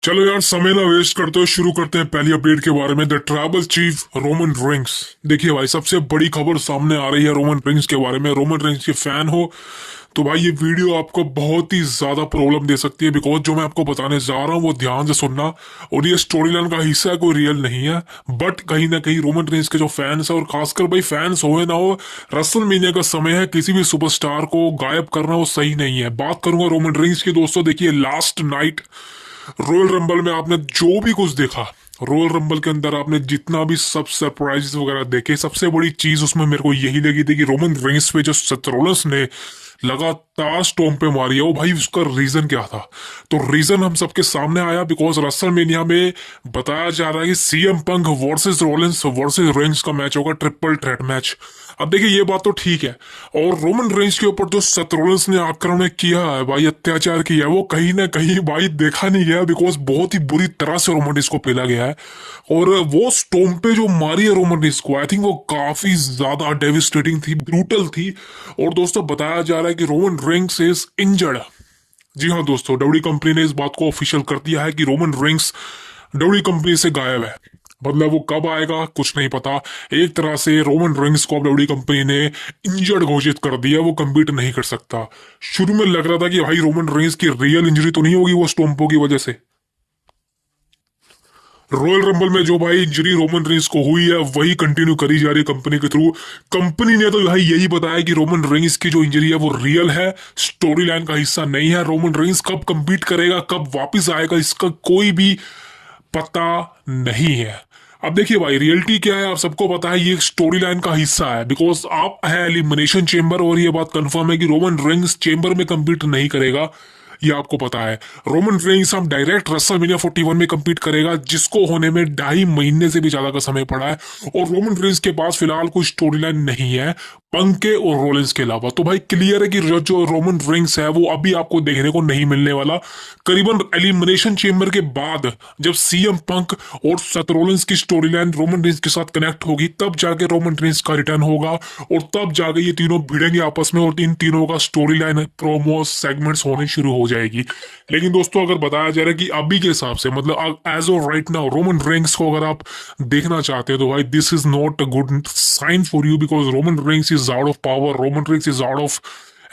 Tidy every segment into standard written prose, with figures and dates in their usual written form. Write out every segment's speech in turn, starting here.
चलो यार, समय ना वेस्ट करते हुए शुरू करते हैं पहली अपडेट के बारे में। The tribal chief Roman Reigns. देखिए भाई, सबसे बड़ी खबर सामने आ रही है रोमन रेंस के बारे में। रोमन रेंस के फैन हो तो भाई ये वीडियो आपको बहुत ही ज्यादा प्रॉब्लम दे सकती है, बिकॉज जो मैं आपको बताने जा रहा हूँ वो ध्यान से सुनना। और ये स्टोरी लाइन का हिस्सा है, कोई रियल नहीं है। बट कहीं ना कहीं रोमन रेंस के जो फैंस है, और खासकर भाई फैंस हो ना हो, रसल मीनिया का समय है, किसी भी सुपरस्टार को गायब करना वो सही नहीं है। बात करूंगा रोमन रेंस की। दोस्तों देखिए, लास्ट नाइट रॉयल रंबल में आपने जो भी कुछ देखा, रॉयल रंबल के अंदर आपने जितना भी सब सरप्राइजेस वगैरह देखे, सबसे बड़ी चीज उसमें मेरे को यही लगी थी कि रोमन रेंस पे जो सेथ रॉलिंस ने लगातार स्टॉम्प पे मारी है, वो भाई उसका रीजन क्या था। तो रीजन हम सबके सामने आया, बिकॉज रसलमेनिया में बताया जा रहा है कि CM Punk versus Rollins versus Reigns का मैच होगा, ट्रिपल थ्रेट मैच। अब देखिए, ये बात तो ठीक है। और रोमन रेंस के ऊपर जो सेथ रॉलिंस ने आक्रमण किया है भाई, अत्याचार किया है, वो कहीं ना कहीं भाई देखा नहीं गया, बिकॉज बहुत ही बुरी तरह से रोमन रेंस को पेला गया है। और वो स्टॉम्प पे जो मारी है रोमन रेंस को, आई थिंक वो काफी ज्यादा डेविस्टेटिंग थी, ब्रूटल थी। और दोस्तों बताया जा रहा है कि रोमन रेंस इज इंजर्ड। जी हाँ दोस्तों, डब्ल्यू कंपनी ने इस बात को ऑफिशियल कर दिया है कि रोमन रेंस डब्ल्यू कंपनी से गायब है। मतलब वो कब आएगा कुछ नहीं पता। एक तरह से रोमन रेंस को अब डब्ल्यू कंपनी ने इंजर्ड घोषित कर दिया, वो कम्पीट नहीं कर सकता। शुरू में लग रहा था कि भाई रोमन रेंस की रियल इंजरी तो नहीं होगी वो स्टोम्पो की वजह से। रॉयल रंबल में जो भाई इंजरी रोमन रेंस को हुई है वही कंटिन्यू करी जा रही है कंपनी के थ्रू। कंपनी ने तो भाई यही बताया कि रोमन रेंस की जो इंजरी है वो रियल है, स्टोरी लाइन का हिस्सा नहीं है। रोमन रेंस कब कंपीट करेगा, कब वापस आएगा, इसका कोई भी पता नहीं है। अब देखिए भाई, रियलिटी क्या है आप सबको पता है, ये स्टोरी लाइन का हिस्सा है, बिकॉज आप है एलिमिनेशन चेंबर, और ये बात कंफर्म है कि रोमन रेंस चेंबर में कंपीट नहीं करेगा। ये आपको पता है। रोमन रेंस हम डायरेक्ट रेसलमेनिया 41 में कंपीट करेगा, जिसको होने में 2.5 महीने से भी ज्यादा का समय पड़ा है। और रोमन रेंस के पास फिलहाल कोई स्टोरी लाइन नहीं है पंक के और रोलिंस के अलावा। तो भाई क्लियर है कि जो रोमन रेंस है वो अभी आपको देखने को नहीं मिलने वाला। करीबन एलिमिनेशन चेंबर के बाद जब सीएम पंक और सेथ रोलिंस की स्टोरी लाइन रोमन रेंस के साथ कनेक्ट होगी, तब जाके रोमन रेंस का रिटर्न होगा, और तब जाके ये तीनों भिड़ेंगे आपस में, और इन तीनों का स्टोरी लाइन प्रोमो सेगमेंट्स होने शुरू हो जाएगी। लेकिन दोस्तों, अगर बताया जा रहा है कि अभी के हिसाब से, मतलब as of right now, Roman Reigns को अगर आप देखना चाहते हैं तो भाई this is not a good sign for you, because Roman Reigns is out of power, Roman Reigns is out of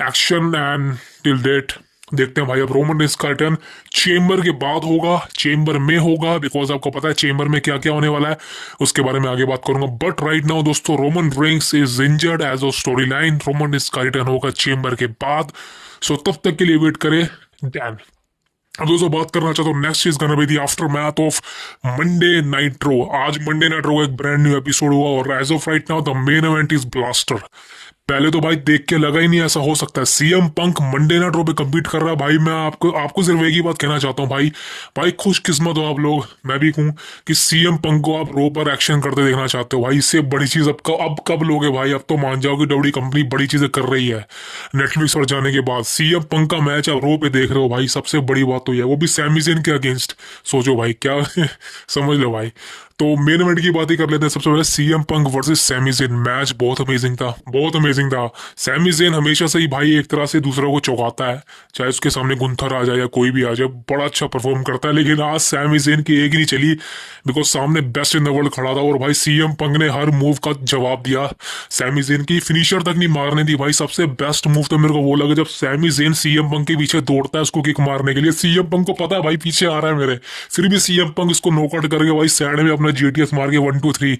action, and till date देखते हैं भाई अब रोमन रेंस का टर्न चेंबर के बाद होगा, चेंबर में होगा, बिकॉज आपको पता है चेंबर में क्या क्या होने वाला है, उसके बारे में आगे बात करूंगा। बट राइट नाउ दोस्तों, Roman Reigns is injured as a story line. Roman Reigns का रिटर्न होगा चेंबर के बाद, सो तब तक के लिए वेट करें। डैन अब दोस्तों बात करना चाहता हूँ नेक्स्ट चीज गना भी aftermath of Monday Nitro. आज मंडे नाइट्रो का एक ब्रांड न्यू एपिसोड हुआ, और as of right now the main event is blaster. पहले तो भाई देख के लगा ही नहीं ऐसा हो सकता है, सीएम पंक मंडे नाइट रो पे कम्पीट कर रहा है। भाई मैं आपको आपको सिर्फ एक ही बात कहना चाहता हूँ, भाई भाई खुशकिस्मत हो आप लोग, मैं भी कहूँ कि सीएम पंक को आप रो पर एक्शन करते देखना चाहते हो। भाई इससे बड़ी चीज अब कब लोगे भाई। अब तो मान जाओ कि डब्ल्यू कंपनी बड़ी चीजें कर रही है नेटफ्लिक्स पर जाने के बाद। सीएम पंक का मैच आप रो पे देख रहे हो भाई, सबसे बड़ी बात तो यह, वो भी सैमी ज़ेन के अगेंस्ट। सोचो भाई क्या समझ लो भाई। तो मेन इवेंट की बात ही कर लेते हैं। सबसे पहले CM Punk versus Sammy Zayn match बहुत अमेजिंग था, बहुत अमेजिंग था। सैमी ज़ेन हमेशा से ही भाई एक तरह से दूसरों को चौंकाता है, चाहे उसके सामने गुंथर आ जाए या कोई भी आ जाए, बड़ा अच्छा परफॉर्म करता है। लेकिन आज सैमी ज़ेन की एक नहीं चली, बिकॉज सामने बेस्ट इन द वर्ल्ड खड़ा था, और भाई सीएम पंक ने हर मूव का जवाब दिया। सैमी ज़ेन की फिनिशर तक नहीं मारने दी भाई। सबसे बेस्ट मूव तो मेरे को वो लगा जब सैमी ज़ेन सीएम पंक के पीछे दौड़ता है उसको किक मारने के लिए। सीएम पंक को पता है भाई पीछे आ रहा है मेरे, फिर भी सीएम पंक उसको नॉकआउट करके भाई साइड में अपना जीटीएस मार के 1 2 3,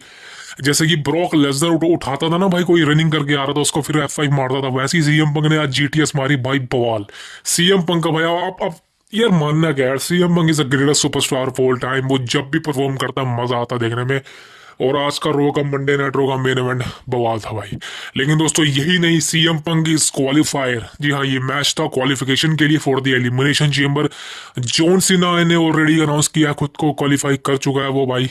जैसे कि ब्रॉक लेसनर उठाता था ना भाई, कोई रनिंग करके आ रहा था उसको फिर F5 मारता था, वैसे ही सीएम पंक ने आज जीटीएस मारी भाई, बवाल। सीएम पंक का भाई आप यार मानना क्या यार, CM Punk is the greatest superstar of all time. वो जब भी परफॉर्म करता है मजा आता है देखने में। और आज का रो का मंडे नाइट रो का मेन इवेंट बवाल था भाई। लेकिन दोस्तों यही नहीं, सीएम पंक इज क्वालिफायर। जी हाँ, ये मैच था क्वालिफिकेशन के लिए for the elimination chamber. John Cena ने ऑलरेडी अनाउंस किया खुद को क्वालिफाई कर चुका है वो भाई।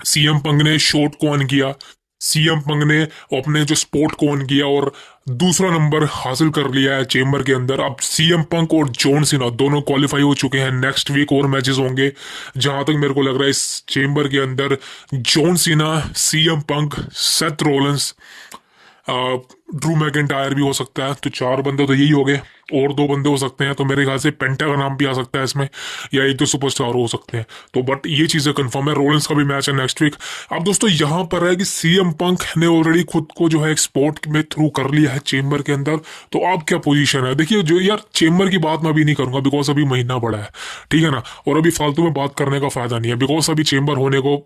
सीएम पंक ने शॉट को ऑन किया, सीएम पंक ने अपने जो स्पोर्ट को ऑन किया और दूसरा नंबर हासिल कर लिया है चेंबर के अंदर। अब सीएम पंक और जॉन सीना दोनों क्वालिफाई हो चुके हैं। नेक्स्ट वीक और मैचेस होंगे, जहां तक मेरे को लग रहा है इस चेंबर के अंदर John Cena, CM Punk, Seth Rollins, Drew McIntyre भी हो सकता है। तो 4 बंदे तो यही हो गए। और दो बंदे हो सकते हैं, तो मेरे ख्याल से पेंटा का नाम भी आ सकता है इसमें, या एक दो सुपरस्टार हो सकते हैं। तो बट ये चीजें कंफर्म है, रोलेंस का भी मैच है नेक्स्ट वीक। अब दोस्तों यहाँ पर है कि सीएम पंक ने ऑलरेडी खुद को जो है एक्सपोर्ट में थ्रू कर लिया है चेम्बर के अंदर। तो अब क्या पोजीशन है, देखिए जो यार चेम्बर की बात मैं अभी नहीं करूंगा बिकॉज अभी महीना बड़ा है, ठीक है ना, और अभी फालतू में बात करने का फायदा नहीं है बिकॉज अभी चेम्बर होने को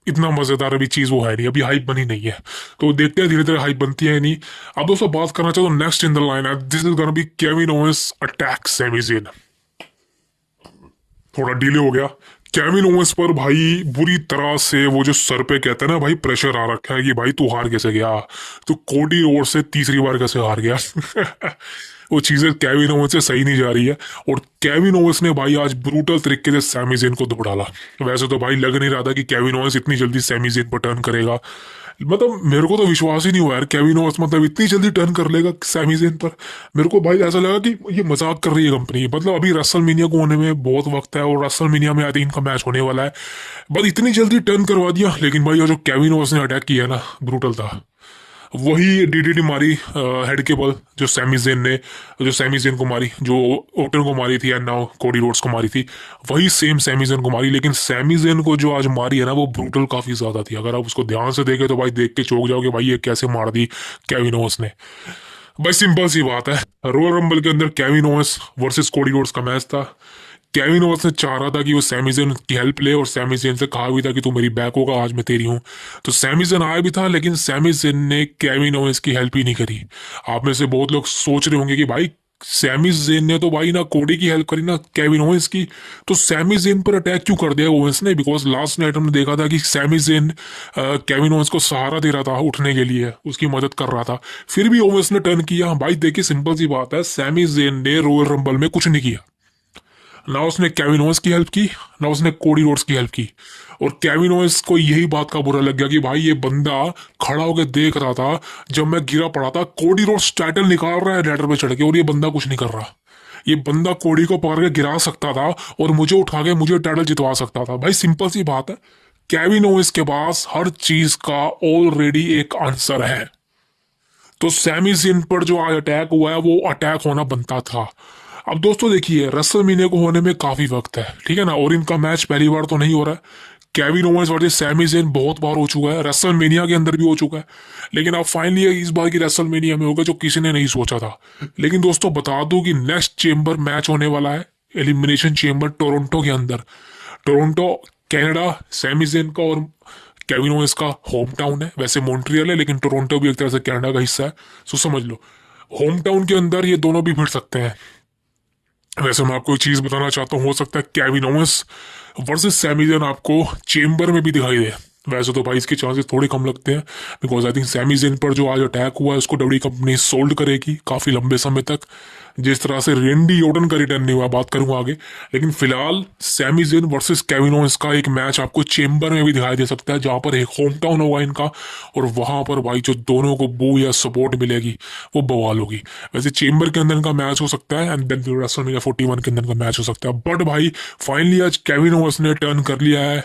इतना मजेदार अभी चीज वो है नहीं, अभी हाइप बनी नहीं है। तो देखते हैं धीरे धीरे हाइप बनती है नहीं। अब दोस्तों बात करना चाहता हूँ नेक्स्ट इन द लाइन है, this is gonna be Kevin Owens attack Sammy Zayn. थोड़ा डिले हो गया। केविन ओवेंस पर भाई बुरी तरह से वो जो सर पे कहते हैं ना भाई प्रेशर आ रखा है कि भाई तू हार कैसे गया, तू कोडी रोड से तीसरी बार कैसे हार गया। वो चीजें केविन ओवेंस से सही नहीं जा रही है। और केविन ओवेंस ने भाई आज ब्रूटल तरीके से सैमी ज़ेन को दौड़ डाला। वैसे तो भाई लग नहीं रहा था कि केविन ओवेंस इतनी जल्दी सैमी ज़ेन पर टर्न करेगा, मतलब मेरे को तो विश्वास ही नहीं हुआ यार केविन ओवेंस मतलब इतनी जल्दी टर्न कर लेगा सैमी ज़ेन पर। मेरे को भाई ऐसा लगा कि ये मजाक कर रही है कंपनी, मतलब अभी रेसलमेनिया को होने में बहुत वक्त है और रेसलमेनिया में आई थिंक इनका मैच होने वाला है, बस इतनी जल्दी टर्न करवा दिया। लेकिन भाई जो केविन ओवेंस ने अटैक किया ना ब्रूटल था। वही डीडीटी मारी हेड के बल जो सैमी ज़ेन ने, जो सैमी ज़ेन को मारी, जो ओटन को मारी थी एंड नाउ कोडी रोड्स को मारी थी, वही सेम सैमी ज़ेन को मारी। लेकिन सैमी ज़ेन को जो आज मारी है ना वो ब्रूटल काफी ज्यादा थी। अगर आप उसको ध्यान से देखे तो भाई देख के चौंक जाओगे भाई ये कैसे मार दी केविन ओवेंस ने। भाई सिंपल सी बात है, रॉयल रंबल के अंदर Kevin Owens versus Cody Rhodes का मैच था। केविन ओवेंस ने चाह रहा था कि वो सैमी ज़ेन की हेल्प ले और सैमी ज़ेन से कहा भी था कि तू मेरी बैक होगा, आज मैं तेरी हूँ। तो सैमी ज़ेन आया भी था लेकिन सैमी ज़ेन ने केविन ओवेंस की हेल्प ही नहीं करी। आप में से बहुत लोग सोच रहे होंगे कि भाई सैमी ज़ेन ने तो भाई ना कोडी की हेल्प करी ना केविन ओवेंस की, तो सैमी ज़ेन पर अटैक क्यों कर दिया ओवेंस ने? बिकॉज लास्ट नाइट हमने देखा था कि सैमी ज़ेन केविन ओवेंस को सहारा दे रहा था उठने के लिए, उसकी मदद कर रहा था, फिर भी ओवेंस ने टर्न किया। भाई देखिए सिंपल सी बात है, सैमी ज़ेन ने रॉयल रंबल में कुछ नहीं किया, ना उसने केविन ओवेंस की हेल्प की ना उसने कोडी रोड्स की हेल्प की। और केविन ओवेंस को यही बात का बुरा लग गया कि भाई ये बंदा खड़ा होकर देख रहा था जब मैं गिरा पड़ा था, कोडी रोड्स टाइटल निकाल रहा है लैडर पे चढ़ के और ये बंदा कुछ नहीं कर रहा। ये बंदा कोडी को पकड़ के गिरा सकता था और मुझे उठा के मुझे टाइटल जितवा सकता था। भाई सिंपल सी बात है, केविन ओवेंस के पास हर चीज का ऑलरेडी एक आंसर है। तो सैमी ज़ेन पर जो आज अटैक हुआ है वो अटैक होना बनता था। अब दोस्तों देखिए रेसलमेनिया को होने में काफी वक्त है, ठीक है ना, और इनका मैच पहली बार तो नहीं हो रहा है। Kevin Owens versus Sammy Zayn बहुत बार हो चुका है, रेसलमेनिया के अंदर भी हो चुका है, लेकिन अब फाइनली इस बार की रेसलमेनिया में होगा जो किसी ने नहीं सोचा था। लेकिन दोस्तों बता दूं कि नेक्स्ट चेम्बर मैच होने वाला है एलिमिनेशन चेम्बर टोरंटो के अंदर। टोरंटो कनाडा, सैमी ज़ेन का और केविन ओवेंस का होम टाउन है। वैसे मॉन्ट्रियल है लेकिन टोरंटो भी एक तरह से कनाडा का हिस्सा है, सो समझ लो होम टाउन के अंदर ये दोनों भी भिड़ सकते हैं। वैसे मैं आपको एक चीज बताना चाहता हूँ, हो सकता है Kevin Owens versus Sammy Zayn आपको चेम्बर में भी दिखाई दे। वैसे तो भाई इसके चांसेस थोड़े कम लगते हैं because I think Sammy Zayn पर जो आज अटैक हुआ है उसको डब्ल्यू कंपनी सोल्ड करेगी काफी लंबे समय तक, जिस तरह से रेंडी ओटन का रिटर्न नहीं हुआ, बात करूंगा आगे। लेकिन फिलहाल Sammy Zayn versus Kevin Owens का एक मैच आपको चेम्बर में भी दिखाई दे सकता है जहां पर एक होम टाउन होगा इनका, और वहां पर भाई जो दोनों को बू या सपोर्ट मिलेगी वो बवाल होगी। वैसे चेम्बर के अंदर इनका मैच हो सकता है एंड देन रेसलमेनिया 41 के अंदर का मैच हो सकता है, बट भाई फाइनली आज केविन ओवेंस ने टर्न कर लिया है।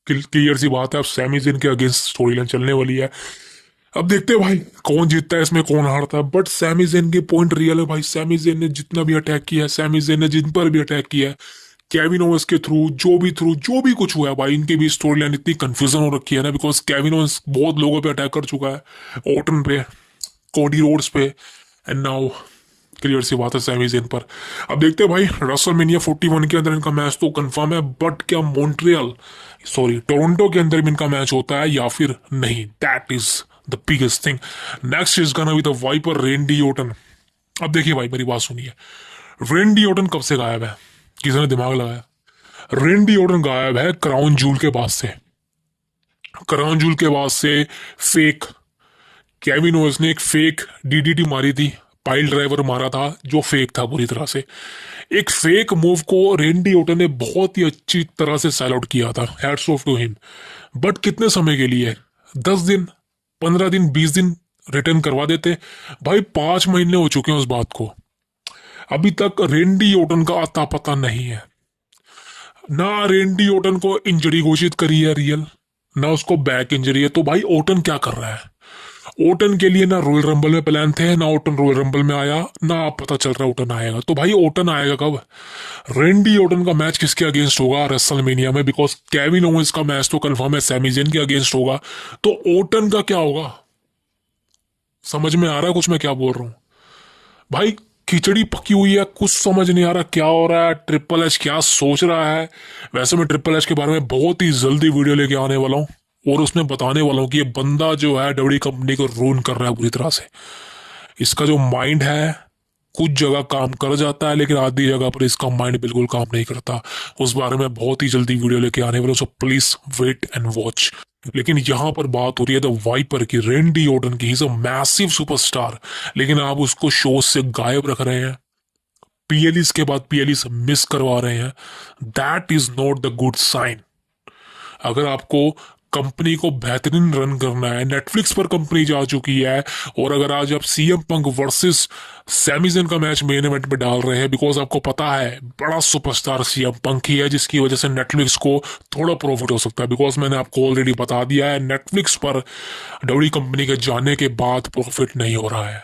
क्लियर सी बात है, अब सैमी ज़ेन के अगेंस्ट स्टोरी लाइन चलने वाली है। अब देखते हैं भाई कौन जीतता है इसमें, कौन हारता है। बट सैमी ज़ेन के पॉइंट रियल है भाई, सैमी ज़ेन ने जितना भी अटैक किया है, सैमी ज़ेन ने जिन पर भी अटैक किया है केविन ओवेंस के थ्रू, जो भी कुछ हुआ है भाई, इनकी भी स्टोरी लाइन इतनी कंफ्यूजन हो रखी है ना बिकॉज केविन ओवेंस बहुत लोगों पे अटैक कर चुका है, ओटन पे, कोडी रोड्स पे एंड नाउ क्लियर सी बात है सैमी ज़ेन पर। अब देखते हैं भाई रेसलमेनिया 41 के अंदर इनका मैच तो कंफर्म है, बट क्या टोरंटो के अंदर भी इनका मैच होता है या फिर नहीं, that is the biggest thing. Next is gonna be the viper Randy Orton. अब देखिए भाई मेरी बात सुनिए, रेंडी ओटन कब से गायब है? किसी ने दिमाग लगाया? रेंडी ओटन गायब है क्राउन जूल के बाद से। क्राउन जूल के बाद से फेक केविन ओवेंस ने एक फेक डीडीटी मारी थी, पाइल ड्राइवर मारा था जो फेक था पूरी तरह से। एक फेक मूव को रेंडी ओटन ने बहुत ही अच्छी तरह से सेल आउट किया था, hats off to him. But कितने समय के लिए? 10 दिन, 15 दिन, 20 दिन रिटर्न करवा देते भाई। 5 महीने हो चुके हैं उस बात को, अभी तक रेंडी ओटन का अता पता नहीं है। ना रेंडी ओटन को इंजरी घोषित करी है रियल, ना उसको बैक इंजरी है। तो भाई ओटन क्या कर रहा है? ओटन के लिए ना रॉयल रंबल में प्लान थे, ना ओटन रॉयल रंबल में आया, ना आप पता चल रहा है ओटन आएगा। तो भाई ओटन आएगा कब? रेंडी ओटन का मैच किसके अगेंस्ट होगा रेसलमेनिया में? बिकॉज केविन ओवेंस का मैच तो कंफर्म है सैमी ज़ेन के अगेंस्ट होगा। तो ओटन का क्या होगा? समझ में आ रहा है कुछ मैं क्या बोल रहा हूँ भाई? खिचड़ी पकी हुई है, कुछ समझ नहीं आ रहा क्या हो रहा है, ट्रिपल एच क्या सोच रहा है। वैसे मैं ट्रिपल एच के बारे में बहुत ही जल्दी वीडियो लेके आने वाला हूँ और उसमें बताने वाला हूँ कि ये बंदा जो है डब्ल्यू कंपनी को रून कर रहा है पूरी तरह से। इसका जो माइंड है कुछ जगह काम कर जाता है, लेकिन आधी जगह पर इसका माइंड बिल्कुल काम नहीं करता। उस बारे में बहुत ही जल्दी वीडियो लेके आने वाला हूँ, so please wait and watch. लेकिन यहां पर बात हो रही है द वाइपर की, रेंडी ओटन की। इज अ मैसिव सुपरस्टार, लेकिन आप उसको शो से गायब रख रहे हैं, पीएलईस के बाद पीएलईस मिस करवा रहे हैं। That is not the good sign. अगर आपको कंपनी को बेहतरीन रन करना है, नेटफ्लिक्स पर कंपनी जा चुकी है, और अगर आज आप सीएम पंक वर्सेस सैमीजन का मैच मेन इवेंट में डाल रहे हैं, बिकॉज आपको पता है बड़ा सुपरस्टार सीएम पंक ही है, जिसकी वजह से नेटफ्लिक्स को थोड़ा प्रॉफिट हो सकता है। बिकॉज मैंने आपको ऑलरेडी बता दिया है नेटफ्लिक्स पर डब्ल्यू कंपनी के जाने के बाद प्रॉफिट नहीं हो रहा है।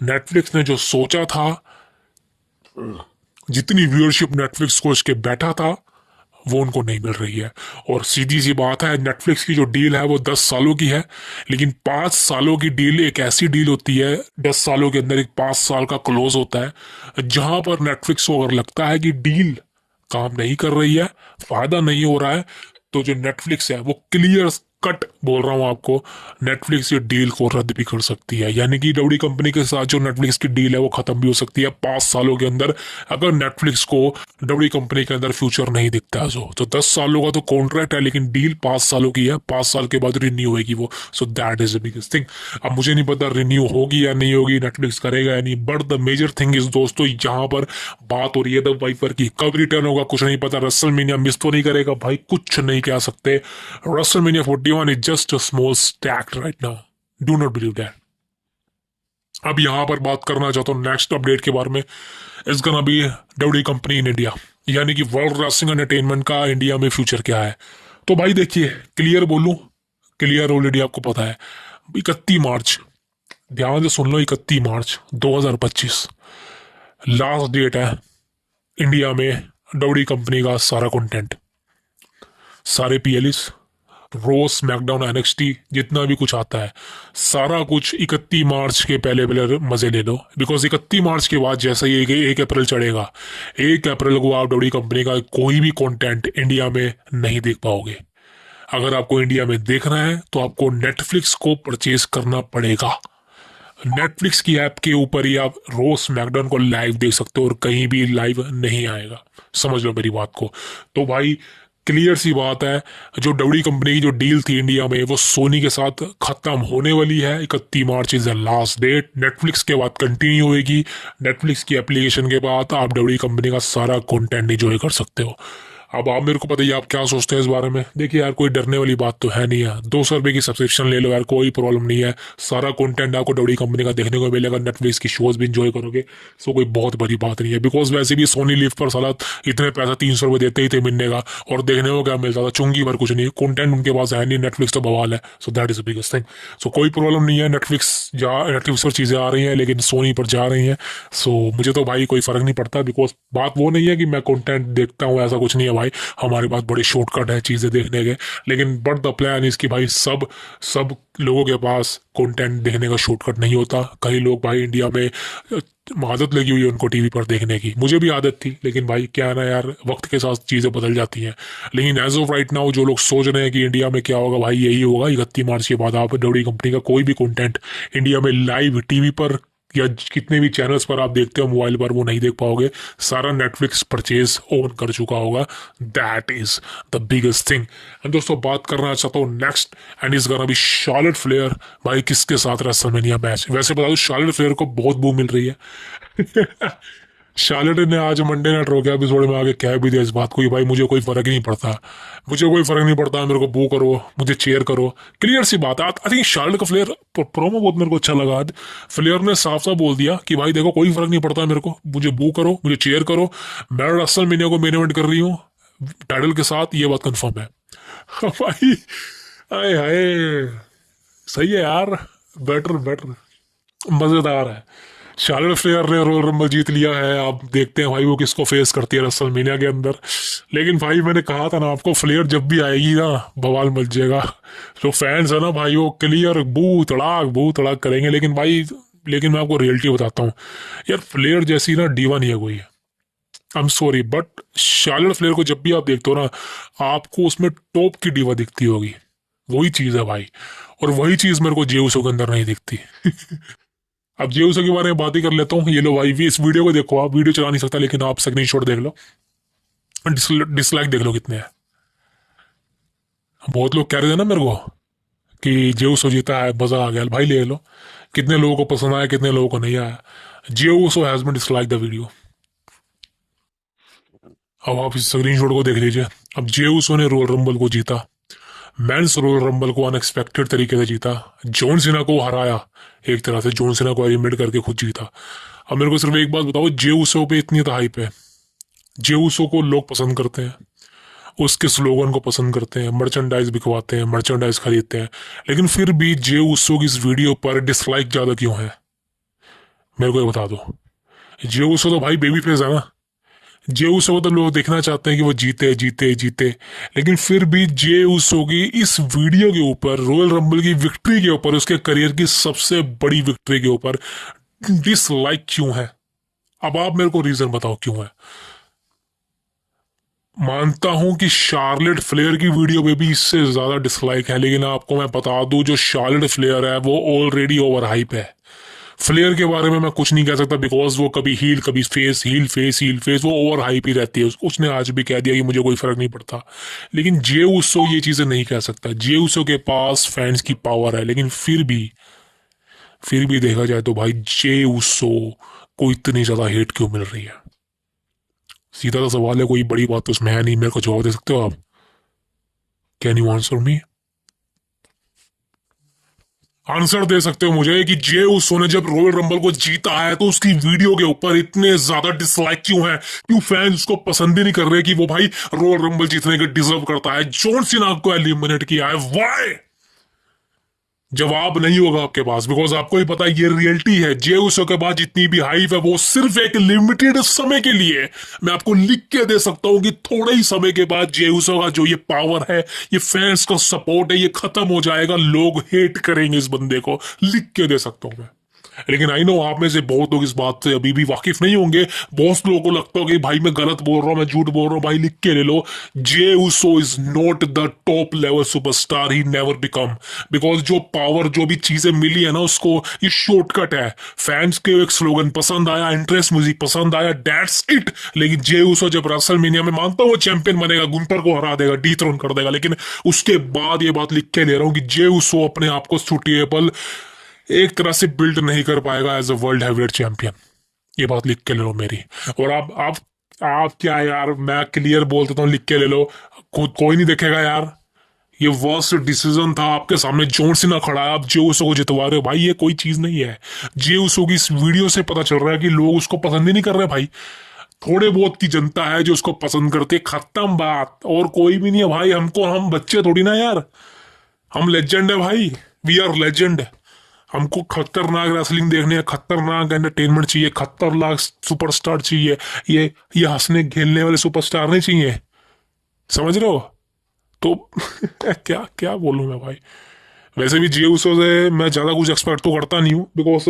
नेटफ्लिक्स ने जो सोचा था, जितनी व्यूअरशिप नेटफ्लिक्स को इसके बैठा था, वो उनको नहीं मिल रही है। और सीधी सी बात है, नेटफ्लिक्स की जो डील है वो 10 सालों की है, लेकिन 5 सालों की डील एक ऐसी डील होती है, 10 सालों के अंदर एक 5 साल का क्लोज होता है, जहां पर नेटफ्लिक्स को अगर लगता है कि डील काम नहीं कर रही है, फायदा नहीं हो रहा है, तो जो नेटफ्लिक्स है वो क्लियर कट बोल रहा हूं आपको, नेटफ्लिक्स ये डील को रद्द भी कर सकती है। यानी कि डब्ल्यू कंपनी के साथ जो नेटफ्लिक्स की डील है वो खत्म भी हो सकती है 5 सालों के अंदर, अगर नेटफ्लिक्स को डब्ल्यू कंपनी के अंदर फ्यूचर नहीं दिखता है। तो 10 सालों का तो कॉन्ट्रैक्ट है, लेकिन डील 5 सालों की है, 5 साल के बाद रिन्यू होगी वो। सो that is the biggest thing. अब मुझे नहीं पता रिन्यू होगी या नहीं होगी, नेटफ्लिक्स करेगा या नहीं, but the major thing is दोस्तों, यहाँ पर बात हो रही है द वाइपर की। कब रिटर्न होगा कुछ नहीं पता, रेसलमेनिया मिस तो नहीं करेगा भाई, कुछ नहीं कह सकते। WrestleMania 41 is just a small stack right now, do not believe that. अब यहां पर बात करना चाहता हूँ नेक्स्ट अपडेट के बारे में। It's gonna be W company in India, यानी कि वर्ल्ड रेसलिंग एंटरटेनमेंट का इंडिया में फ्यूचर क्या है। तो भाई देखिए, क्लियर बोलूं, क्लियर ऑलरेडी आपको पता है। 31 मार्च, ध्यान से सुन लो, 31 मार्च 2025 लास्ट डेट है इंडिया में डब्ल्यू कंपनी का सारा कंटेंट, सारे पीएलईस, रो, स्मैकडाउन, एनएक्सटी, जितना भी कुछ आता है, सारा कुछ 31 मार्च के पहले पहले मजे ले लो। बिकॉज 31 मार्च के बाद जैसे ही 1 अप्रैल चढ़ेगा, 1 अप्रैल को आप डब्ल्यू कंपनी का कोई भी कंटेंट इंडिया में नहीं देख पाओगे। अगर आपको इंडिया में देखना है तो आपको नेटफ्लिक्स को परचेज करना पड़ेगा। नेटफ्लिक्स की ऐप के ऊपर ही आप रो, स्मैकडाउन को लाइव देख सकते हो, और कहीं भी लाइव नहीं आएगा। समझ लो मेरी बात को। तो भाई क्लियर सी बात है, जो डब्ल्यू कंपनी की जो डील थी इंडिया में वो सोनी के साथ खत्म होने वाली है। 31 March is the last date. Netflix के बाद कंटिन्यू होएगी। नेटफ्लिक्स की एप्लीकेशन के बाद आप डब्ल्यू कंपनी का सारा कंटेंट एंजॉय कर सकते हो। अब आप मेरे को बताइए आप क्या सोचते हैं इस बारे में। देखिए यार, कोई डरने वाली बात तो है नहीं है, 200 रुपये की सब्सक्रिप्शन ले लो यार, कोई प्रॉब्लम नहीं है। सारा कंटेंट आपको डब्ल्यू कंपनी का देखने को मिलेगा, नेटफ्लिक्स की शोज भी इंजॉय करोगे। सो कोई बहुत बड़ी बात नहीं है। बिकॉज वैसे भी सोनी लिव पर साला इतने पैसा 300 रुपये देते ही थे मिलने का, और देखने को क्या मिलता था, चुंगी भर कुछ नहीं। कंटेंट उनके पास है नहीं, नेटफ्लिक्स तो बवाल है। So that is the biggest thing. So कोई प्रॉब्लम नहीं है, नेटफ्लिक्स पर चीज़ें आ रही हैं, लेकिन सोनी पर जा रही हैं। सो मुझे तो भाई कोई फर्क नहीं पड़ता। बिकॉज बात वो नहीं है कि मैं कंटेंट देखता हूँ, ऐसा कुछ नहीं है भाई। हमारे पास बड़े शॉर्टकट है चीज़ें देखने के। लेकिन बट द प्लान इज कि भाई सब लोगों के पास कंटेंट देखने का शॉर्टकट नहीं होता। कई लोग भाई इंडिया में आदत लगी हुई है उनको टीवी पर देखने की, मुझे भी आदत थी, लेकिन भाई क्या है ना यार, वक्त के साथ चीज़ें बदल जाती हैं। लेकिन एज ऑफ राइट नाउ जो लोग सोच रहे हैं कि इंडिया में क्या होगा, भाई यही होगा। 31 मार्च के बाद आप डब्ल्यू कंपनी का कोई भी कंटेंट इंडिया में लाइव टीवी पर या कितने भी चैनल्स पर आप देखते हो मोबाइल पर, वो नहीं देख पाओगे। सारा नेटफ्लिक्स परचेज ओन कर चुका होगा। That is the biggest thing. And दोस्तों बात करना चाहता हूँ next, and is gonna B Charlotte Flair. भाई किसके साथ रेसलमेनिया मैच, वैसे बता दो शार्लेट फ्लेयर को बहुत बू मिल रही है। शार्लेट ने आज मंडे नाइट रो के एपिसोड में आगे कह भी दिया इस बात को कि भाई मुझे कोई फर्क ही नहीं पड़ता, मुझे कोई फर्क नहीं पड़ता, मेरे को बू करो, मुझे चेयर करो। क्लियर सी बात है। आई थिंक शार्लेट का फ्लेयर प्रोमो बहुत मेरे को अच्छा लगा आज। फ्लेयर ने साफ साफ बोल दिया कि भाई देखो कोई फर्क नहीं पड़ता मेरे को, मुझे बू करो, मुझे चेयर करो, मैं रेसलमेनिया को मेन इवेंट कर रही हूँ टाइटल के साथ, ये बात कंफर्म है। भाई हाय हाय, सही है यार। बेटर बेटर, मजेदार है। शार्लेट फ्लेयर ने रॉयल रंबल जीत लिया है, आप देखते हैं भाई वो किसको फेस करती है रेसलमेनिया के अंदर। लेकिन भाई मैंने कहा था ना आपको, फ्लेयर जब भी आएगी ना बवाल मच जाएगा। जो फैंस है ना भाई वो क्लियर बू तड़ाक करेंगे। लेकिन भाई, लेकिन मैं आपको रियलिटी बताता हूँ यार, फ्लेयर जैसी ना डीवा नहीं है कोई। I am sorry but Charlotte Flair को जब भी आप देखते हो ना, आपको उसमें टॉप की डीवा दिखती होगी। वही चीज है भाई, और वही चीज मेरे को जे उसो के अंदर नहीं दिखती। अब जे उसो के बारे में बात ही कर लेता हूँ। ये लो भाई, इस वीडियो को देखो, आप वीडियो चला नहीं सकता लेकिन आप स्क्रीनशॉट देख लो, डिसलाइक देख लो कितने हैं। बहुत लोग कह रहे थे ना मेरे को कि जे उसो जीता है, मजा आ गया भाई, ले लो। कितने लोगों को पसंद आया, कितने लोगों को नहीं आया। Jey Uso has been dislike the video. अब आप इस स्क्रीनशॉट को देख लीजिए। अब जे उसो ने रॉयल रंबल को जीता, मेंस रॉयल रंबल को अनएक्सपेक्टेड तरीके से जीता, जॉन सीना को हराया, एक तरह से जॉन सीना को एलिमिनेट करके खुद जीता। अब मेरे को सिर्फ एक बात बताओ, जे उसो पे इतनी तो हाइप है, जे उसो को लोग पसंद करते हैं, उसके स्लोगन को पसंद करते हैं, मर्चेंडाइज बिकवाते हैं, मर्चेंडाइज खरीदते हैं, लेकिन फिर भी जे उसो की इस वीडियो पर डिसलाइक ज्यादा क्यों है? मेरे को ये बता दो। जे उसो तो भाई बेबी फेस है ना, जे उसो को तो लोग देखना चाहते हैं कि वो जीते जीते जीते, लेकिन फिर भी जे उसो की इस वीडियो के ऊपर, रॉयल रंबल की विक्ट्री के ऊपर, उसके करियर की सबसे बड़ी विक्ट्री के ऊपर डिसलाइक क्यों है? अब आप मेरे को रीजन बताओ क्यों है। मानता हूं कि शार्लेट फ्लेयर की वीडियो पे भी इससे ज्यादा डिसलाइक है, लेकिन आपको मैं बता दूं, जो शार्लेट फ्लेयर है वो ऑलरेडी ओवर हाइप है। फ्लेयर के बारे में मैं कुछ नहीं कह सकता, बिकॉज वो कभी हील कभी face, heel face heel face, वो ओवर हाइप ही रहती है। उसने आज भी कह दिया कि मुझे कोई फर्क नहीं पड़ता। लेकिन जे उसो ये चीजें नहीं कह सकता। जे उसो के पास फैंस की पावर है, लेकिन फिर भी देखा जाए तो भाई जे उसो को इतनी ज्यादा हेट क्यों मिल रही है? सीधा सा सवाल है, कोई बड़ी बात तो उसमें है नहीं। मेरे को जवाब दे सकते हो आप? Can you answer me? Answer दे सकते हो मुझे कि जे उसो ने जब रॉयल रंबल को जीता है तो उसकी वीडियो के ऊपर इतने ज्यादा डिसलाइक क्यों है? क्यों फैंस उसको पसंद ही नहीं कर रहे कि वो भाई रॉयल रंबल जीतने के डिजर्व करता है? जॉन सीना को एलिमिनेट किया है, वाई? जवाब नहीं होगा आपके पास, बिकॉज आपको ही पता है ये रियलिटी है। जे उसो के बाद जितनी भी हाइप है वो सिर्फ एक लिमिटेड समय के लिए। मैं आपको लिख के दे सकता हूं कि थोड़े ही समय के बाद जे उसो का जो ये पावर है, ये फैंस का सपोर्ट है, ये खत्म हो जाएगा। लोग हेट करेंगे इस बंदे को, लिख के दे सकता हूं मैं। लेकिन आई नो आप में से बहुत लोग इस बात से अभी भी वाकिफ नहीं होंगे। बहुत लोगों को लगता होगा कि भाई मैं गलत बोल रहा हूं, मैं झूठ बोल रहा हूं। भाई लिख के ले लो, Jey Uso is not the top level superstar, he never become. Because जो पावर, जो भी चीजें मिली है ना उसको, ये शॉर्टकट है। फैंस के एक स्लोगन पसंद आया, इंट्रेस्ट म्यूजिक पसंद आया, दैट्स इट। लेकिन जे उसो जब रेसलमेनिया में, मानता हूं वो चैंपियन बनेगा, गुंटर को हरा देगा, डीथ्रोन कर देगा, लेकिन उसके बाद ये बात लिख के ले रहा हूं कि जे उसो अपने आप को सुटेबल एक तरह से बिल्ड नहीं कर पाएगा as a world heavyweight champion. ये बात लिख के ले लो मेरी। और आप क्या यार, मैं क्लियर बोल देता हूँ, लिख के ले लो। कोई नहीं देखेगा यार। ये वर्स्ट डिसीजन था, आपके सामने जॉन सीना खड़ा है, आप जे उसो को जितवा रहे हो। भाई ये कोई चीज नहीं है। जे उसो की इस वीडियो से पता चल रहा है कि लोग उसको पसंद ही नहीं कर रहे भाई। थोड़े बहुत की जनता है जो उसको पसंद करते, खत्म बात। और कोई भी नहीं है भाई। हम बच्चे थोड़ी ना यार, हम लेजेंड है भाई। We are legend. हमको खतरनाक रेसलिंग देखने है, खतरनाक एंटरटेनमेंट चाहिए, खतरनाक सुपरस्टार चाहिए। ये हंसने खेलने वाले सुपरस्टार नहीं चाहिए, समझ रहे हो? तो क्या क्या बोलूं मैं भाई। वैसे भी जे उसो से मैं ज्यादा कुछ एक्सपेक्ट तो करता नहीं हूँ, बिकॉज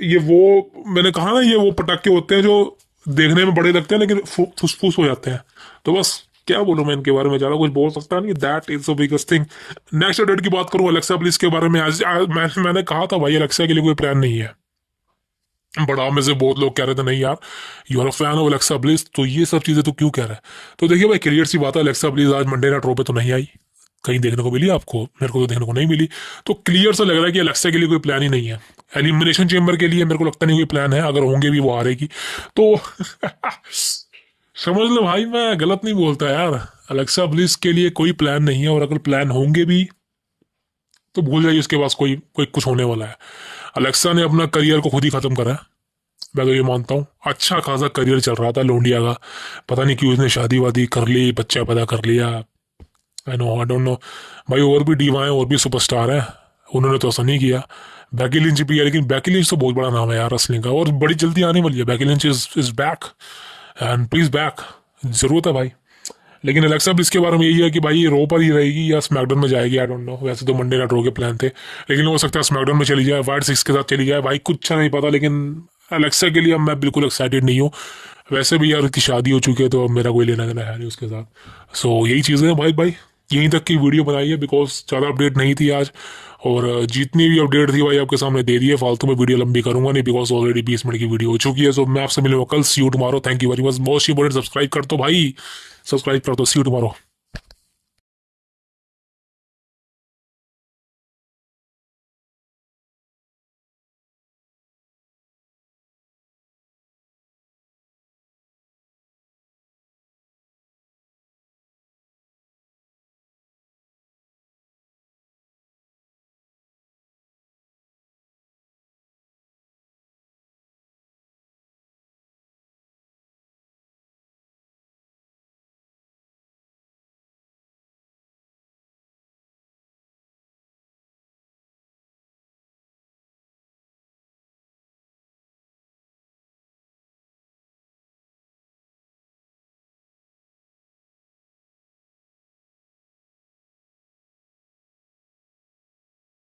ये वो, मैंने कहा ना, ये वो पटाखे होते हैं जो देखने में बड़े लगते हैं लेकिन फुसफुस हो जाते हैं। तो बस क्या बोलूं मैं इनके बारे में, ज्यादा कुछ बोल सकता नहीं। That is the biggest thing. Next update की बात करूं, अलेक्सा ब्लिस के बारे में। मैंने कहा था भाई अलेक्सा के लिए कोई प्लान नहीं है, बट आप में से बहुत लोग कह रहे थे नहीं यार you are a fan of Alexa Bliss, तो ये सब चीजें तो क्यों कह रहे हैं? तो देखिए भाई, क्लियर सी बात है, अलेक्सा ब्लिस आज मंडे नाइट रॉ पे तो नहीं आई। कहीं देखने को मिली आपको? मेरे को तो देखने को नहीं मिली। तो क्लियर सा लग रहा है कि अलेक्सा के लिए कोई प्लान ही नहीं है। एलिमिनेशन चेंबर के लिए मेरे को लगता नहीं कोई प्लान है, अगर होंगे भी वो हारेगी तो समझ लो भाई, मैं गलत नहीं बोलता यार। अलेक्सा ब्लिस के लिए कोई प्लान नहीं है, और अगर प्लान होंगे भी तो भूल जाइए उसके पास कोई कोई कुछ होने वाला है। अलेक्सा ने अपना करियर को खुद ही खत्म करा है, मैं तो ये मानता हूँ। अच्छा खासा करियर चल रहा था लोंडिया का, पता नहीं क्यों उसने शादी वादी कर ली, बच्चा पैदा कर लिया। I know, I don't know भाई। और भी डीवा है, और भी सुपरस्टार है, उन्होंने तो ऐसा नहीं किया। बैकी लिंच भी है, लेकिन बैकी लिंच तो बहुत बड़ा नाम है यार रेसलिंग का, और बड़ी जल्दी आने वाली है। Becky Lynch is back and please back, जरूरत है भाई। लेकिन अलेक्सा ब्लिस के बारे में यही है कि भाई ये रो पर ही रहेगी या स्मैकडाउन में जाएगी, आई डोंट नो। वैसे तो मंडे नाइट रो के प्लान थे, लेकिन हो सकता है स्मैकडाउन में चली जाए, वाइट सिक्स के साथ चली जाए, भाई कुछ नहीं पता। लेकिन अलेक्सा के लिए अब मैं बिल्कुल एक्साइटेड नहीं हूँ। वैसे भी यार उसकी शादी हो चुकी है, तो अब मेरा कोई लेना देना है नहीं उसके साथ। सो यही चीज़ें हैं भाई। यहीं तक की वीडियो बनाई है, बिकॉज ज़्यादा अपडेट नहीं थी आज, और जितनी भी अपडेट थी भाई आपके सामने दे दी है। फालतू में वीडियो लंबी करूंगा नहीं, बिकॉज ऑलरेडी 20 मिनट की वीडियो हो चुकी है। सो मैं आपसे मिलूंगा कल। See you tomorrow. Thank you very much. Most important, subscribe कर दो भाई, सब्सक्राइब कर दो। See you tomorrow.